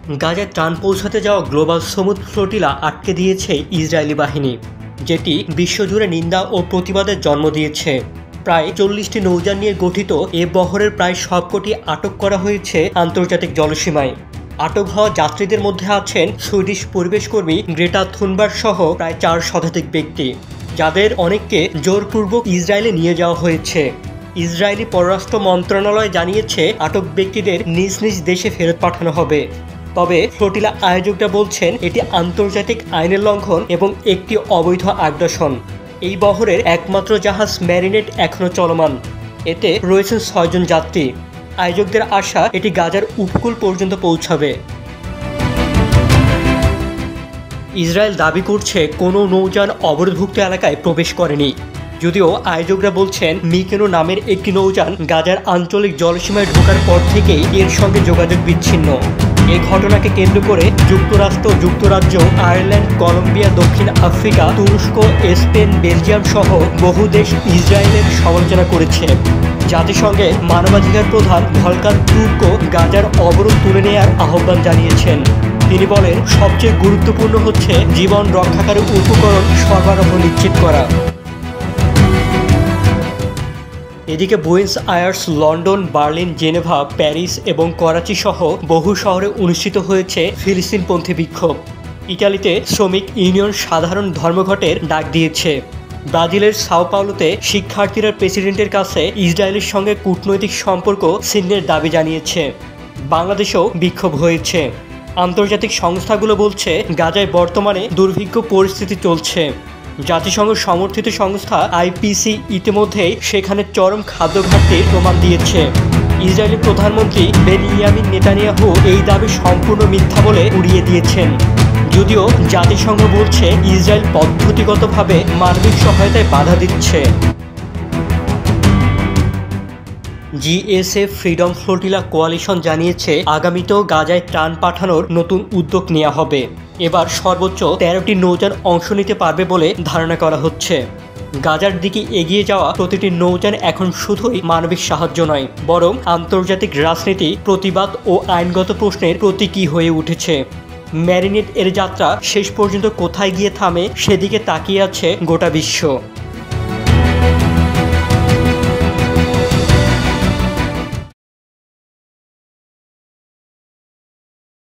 গাজায় ত্রাণ পৌঁছাতে যাওয়া গ্লোবাল সমুদ্র ফ্লোটিলা আটকে দিয়েছে ইসরায়েলি বাহিনী, যেটি বিশ্বজুড়ে নিন্দা ও প্রতিবাদের জন্ম দিয়েছে। প্রায় 40টি নৌযান নিয়ে গঠিত এ বহরের প্রায় সবকটি আটক করা হয়েছে আন্তর্জাতিক জলসীমায়। আটক হওয়া যাত্রীদের মধ্যে আছেন সুইডিশ পরিবেশকর্মী গ্রেটা থুনবার্গ সহ প্রায় 4 শতাধিক ব্যক্তি, যাদের অনেককে জোরপূর্বক ইসরায়েলে নিয়ে যাওয়া হয়েছে। ইসরায়েলি পররাষ্ট্র মন্ত্রণালয় জানিয়েছে আটক ব্যক্তিদের নিজ নিজ দেশে ফেরত পাঠানো হবে। তবে ফ্লোটিলা আয়োজকরা বলছেন এটি আন্তর্জাতিক আইনের লঙ্ঘন এবং একটি অবৈধ আগ্রাসন। এই বহরের একমাত্র জাহাজ ম্যারিনেট এখনও চলমান। এতে রয়েছেন 6 জন যাত্রী। আয়োজকদের আশা এটি গাজার উপকূল পর্যন্ত পৌঁছাবে। ইসরায়েল দাবি করছে কোনো নৌযান অবরোধভুক্ত এলাকায় প্রবেশ করেনি, যদিও আয়োজকরা বলছেন মিকেনো নামের একটি নৌযান গাজার আঞ্চলিক জলসীমায় ঢোকার পর থেকেই এর সঙ্গে যোগাযোগ বিচ্ছিন্ন। এই ঘটনাকে কেন্দ্র করে যুক্তরাষ্ট্র, যুক্তরাজ্য, আয়ারল্যান্ড, কলম্বিয়া, দক্ষিণ আফ্রিকা, তুরস্ক, স্পেন, বেলজিয়াম সহ বহু দেশ ইসরায়েলের সমালোচনা করেছে। জাতিসংঘের মানবাধিকার প্রধান ভলকার তুর্ক গাজার অবরোধ তুলে নেওয়ার আহ্বান জানিয়েছেন। তিনি বলেন, সবচেয়ে গুরুত্বপূর্ণ হচ্ছে জীবন রক্ষাকারী উপকরণ সরবরাহ নিশ্চিত করা। এদিকে Buenos Aires, London, Berlin, Geneva, Paris এবং করাচি সহ বহু শহরে অনুষ্ঠিত হয়েছে ফিলিস্তিনপন্থী বিক্ষোভ। ইটালিতে শ্রমিক ইউনিয়ন সাধারণ ধর্মঘটের ডাক দিয়েছে। ব্রাজিলের সাও পাওলোতে শিক্ষার্থীরা প্রেসিডেন্টের কাছে ইসরায়েলের সঙ্গে কূটনৈতিক সম্পর্ক ছিন্নের দাবি জানিয়েছে। বাংলাদেশেও বিক্ষোভ হয়েছে। আন্তর্জাতিক সংস্থাগুলো বলছে গাজায় বর্তমানে দুর্ভিক্ষ পরিস্থিতি চলছে। জাতিসংঘ সমর্থিত সংস্থা আইপিসি ইতিমধ্যেই সেখানে চরম খাদ্য ঘাটতির প্রমাণ দিয়েছে। ইসরায়েলি প্রধানমন্ত্রী বেনিয়ামিন নেতানিয়াহু এই দাবি সম্পূর্ণ মিথ্যা বলে উড়িয়ে দিয়েছেন। যদিও জাতিসংঘ বলছে ইসরায়েল পদ্ধতিগতভাবে মানবিক সহায়তায় বাধা দিচ্ছে। জিএসএ ফ্রিডম ফ্লোটিলা কোয়ালিশন জানিয়েছে আগামীতেও গাজায় ত্রাণ পাঠানোর নতুন উদ্যোগ নেওয়া হবে। এবার সর্বোচ্চ 13টি নৌযান অংশ নিতে পারবে বলে ধারণা করা হচ্ছে। গাজার দিকে এগিয়ে যাওয়া প্রতিটি নৌযান এখন শুধুই মানবিক সাহায্য নয়, বরং আন্তর্জাতিক রাজনীতি, প্রতিবাদ ও আইনগত প্রশ্নের প্রতীকী হয়ে উঠেছে। ম্যারিনেট এর যাত্রা শেষ পর্যন্ত কোথায় গিয়ে থামে সেদিকে তাকিয়ে আছে গোটা বিশ্ব।